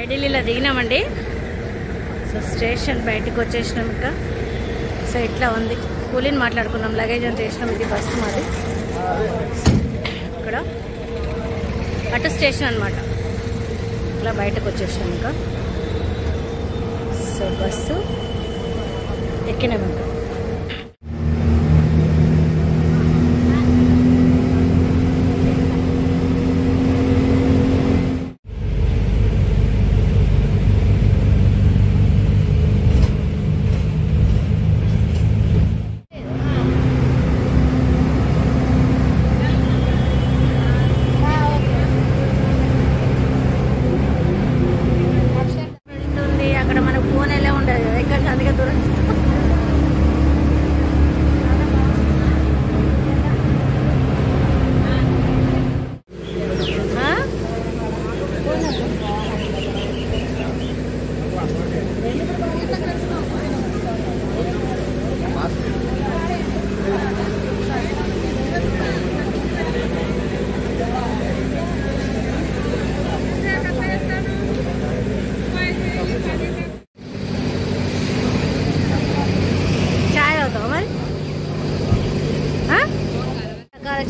ఢిల్లీలో దిగినామండి. So station బయటకు వచ్చేసినాం. ఇంకా సో ఇట్లా ఉంది. కూలీని మాట్లాడుకున్నాం, లగేజ్ అంతా చేసినాం. ఇది బస్సు మాది. ఇక్కడ అటు స్టేషన్ అనమాట. ఇట్లా బయటకు వచ్చేసినాం. ఇంకా సో బస్సు ఎక్కినాం. ఇంకా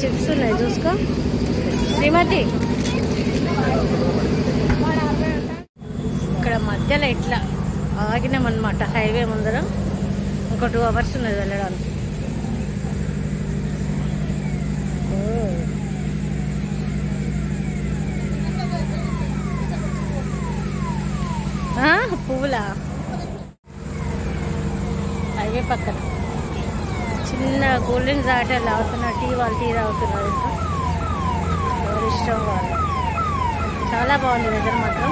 చిప్స్ ఉన్నాయి, చూసుకో శ్రీమతి. ఇక్కడ మధ్యలో ఇట్లా ఆగినామన్నమాట. హైవే ముందర ఒక 2 hours ఉన్నది వెళ్ళడానికి. పువ్వులా హైవే పక్కన చిన్న కూల్ డ్రింక్స్ ఆటలు తాగుతున్నారు. వాళ్ళు టీ తాగుతున్నారు. ఇంకా ఎవరి ఇష్టం వాళ్ళు. చాలా బాగుంది వెదర్ మాత్రం.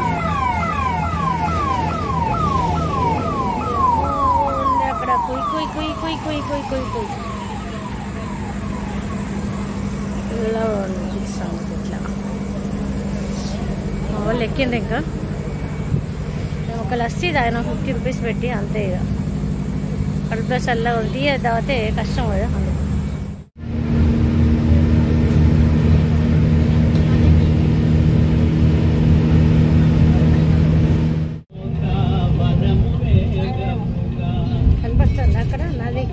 అక్కడ కుయ్ కుయ్ కుయ్ కుయ్ కుయ్ కుయ్ కుయ్ కుయ్ ఇలా చూస్తాము. ఇట్లా మా వాళ్ళు ఎక్కింది. ఇంకా మేము ఒక లస్సీ తాగినా 50 rupees పెట్టి, అంతే. ఇక కడుపులో చల్లగా టీ తాగితే కష్టం కదా. కనిపిస్తుంది అక్కడ నది,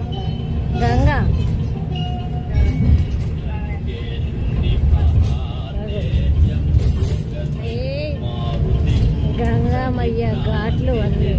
గంగా. గంగామయ్య ఘాట్లు అన్నీ.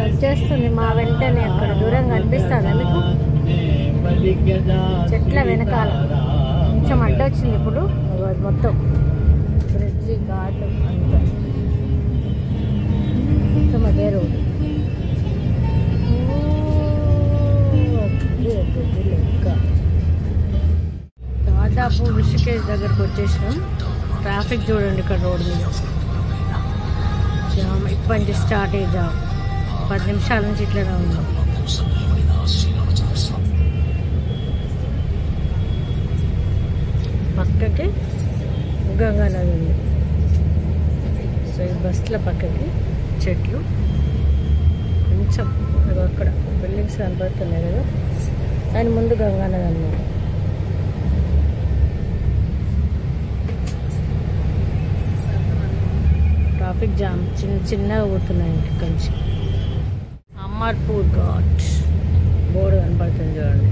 వచ్చేస్తుంది మా వెంటనే. అక్కడ దూరంగా కనిపిస్తుంది మీకు చెట్ల వెనకాల. కొంచెం అడ్డొచ్చింది ఇప్పుడు. మొత్తం బ్రిడ్జి ఘాటు అంతా మొత్తం అదే రోడ్డు. లెక్క దాదాపు రిషికేష్ దగ్గరకు వచ్చేసినాం. ట్రాఫిక్ చూడండి ఇక్కడ రోడ్డు మీద. జామ్ ఇప్పటి నుంచి స్టార్ట్ అయ్యి జామ్ 10 నిమిషాల నుంచి ఇట్లనే ఉంది. పక్కకి గంగా నది ఉంది. సో ఈ బస్సుల పక్కకి చెట్లు, కొంచెం అక్కడ బిల్డింగ్స్ కనపడుతున్నాయి కదా, దాని ముందు గంగా నది అన్నమాట. ట్రాఫిక్ జామ్ చిన్నగా పోతున్నాయి. ఇక్కడ నుంచి అమర్పూర్ ఘాట్ బోర్డు కనపడుతుంది చూడండి.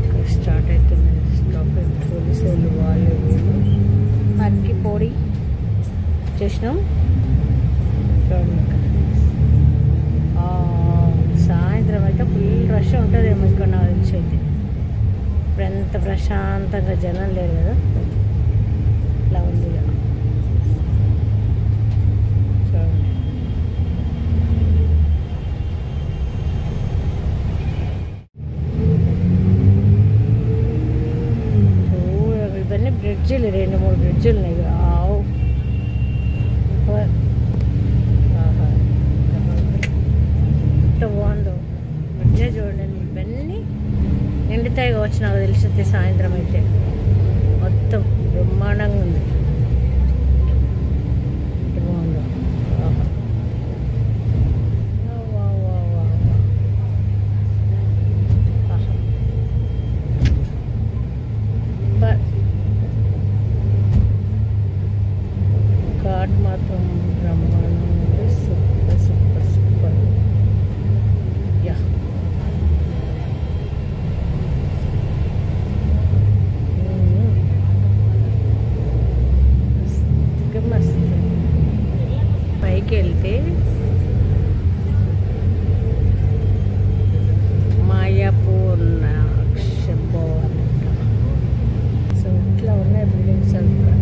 ఇక్కడ స్టార్ట్ అవుతుంది. ట్రాఫిక్ పోలీసు వాళ్ళు అరికి పొడి చేసినాం చూడండి. సాయంత్రం అయితే ఫుల్ రష్ ఉంటుందేమో ఇక్కడ నాకు తెలిసి అయితే. ఇప్పుడు ఎంత ప్రశాంతంగా జనం లేరు కదా, ఇట్లా ఉంది కదా చూడండి. అన్ని బ్రిడ్జిలు 2-3 బ్రిడ్జిలు ఉన్నాయి. ఆవు ఎంత బాగుందో బ్రిడ్జే చూడండి. ఇవన్నీ నిండుతాయి కావచ్చు నాకు తెలిసి సాయంత్రం అయితే. మొత్తం బ్రహ్మాండంగా ఉంది. ఎంత బాగుందో. ఘాట్ మాత్రం బ్రహ్మాండంగా ఉంది. Super super super. యా మస్తు. పైకి వెళ్తే మాయాపూర్ణ క్షంభోవనంట. సో ఇట్లా ఉన్నాయి బిల్డింగ్స్ అంతా.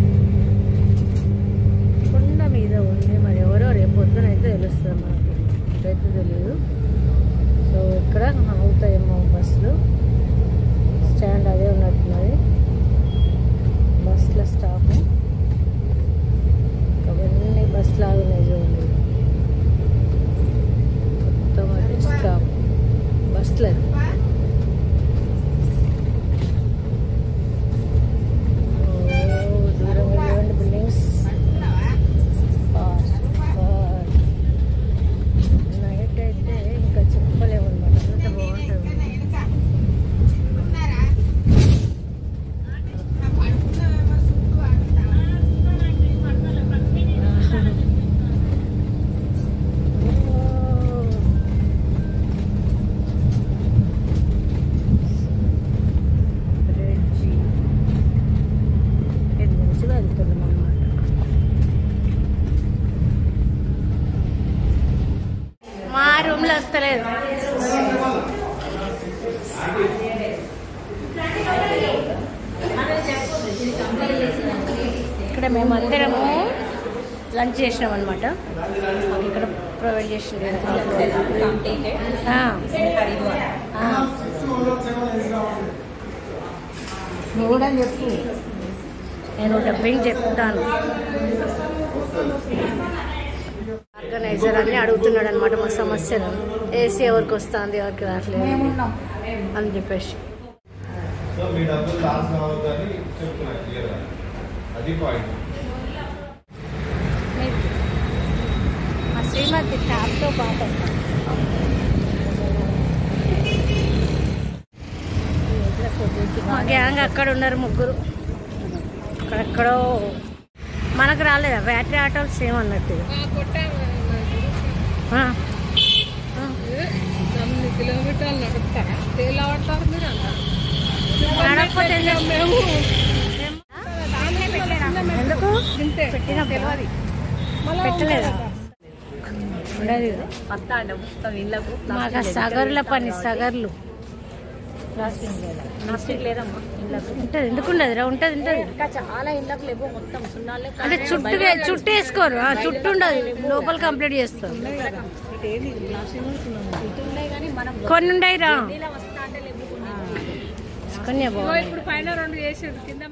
కొండ మీద ఉంది. మరి ఎవరో రేపు పొద్దున అయితే తెలుస్తుంది మనకి. ఇప్పుడైతే తెలియదు. సో ఇక్కడ అవుతాయేమో బస్సులు. స్టాండ్ అదే ఉన్నట్టున్నది. బస్సుల స్టాప్. అవన్నీ బస్ లాగా ఉన్నాయి చూడండి. మొత్తం అది స్టాప్ బస్సులు. దూరం వెళ్ళండి బిల్డింగ్స్. నైట్ అయితే ఇంకా చెప్పలేము అనమాట. అంత బాగుంటుంది. మా రూమ్లో వస్తలేదు. ఇక్కడ మేము అందరము లంచ్ చేసినాం అనమాట. మాకు ఇక్కడ ప్రొవైడ్ చేసింది. నువ్వు కూడా చెప్పు. నేను డబ్బింగ్ చెప్తాను. ఆర్గనైజర్ అని అడుగుతున్నాడు అనమాట మా సమస్యను. ఏసీ ఎవరికి వస్తుంది ఎవరికి రావట్లేదు అని చెప్పేసి. మా శ్రీమతి ట్యాబ్తో పాట. మా గ్యాంగ్ అక్కడ ఉన్నారు ముగ్గురు. అక్కడెక్కడో మనకు రాలేదా బ్యాటరీ ఆటోలు సేమ్ అన్నట్టు. కిలోమీటర్లు నడుపుతారా? ఎందుకు పెట్టలేదా? ఉండదు. మాకు సగర్ల పని. సగర్లు ఉంటుంది. ఎందుకు ఉండదు? ఉంటుంది ఉంటుంది. చాలా ఇళ్ళకు లేవు. మొత్తం సున్నాలు అంటే చుట్టూ వేసుకోరు. చుట్టూ ఉండదు. లోపల కంప్లీట్ చేస్తారు. కొన్ని ఉండయి రా. కొన్ని ఇప్పుడు పైన 2 చేసాడు కింద.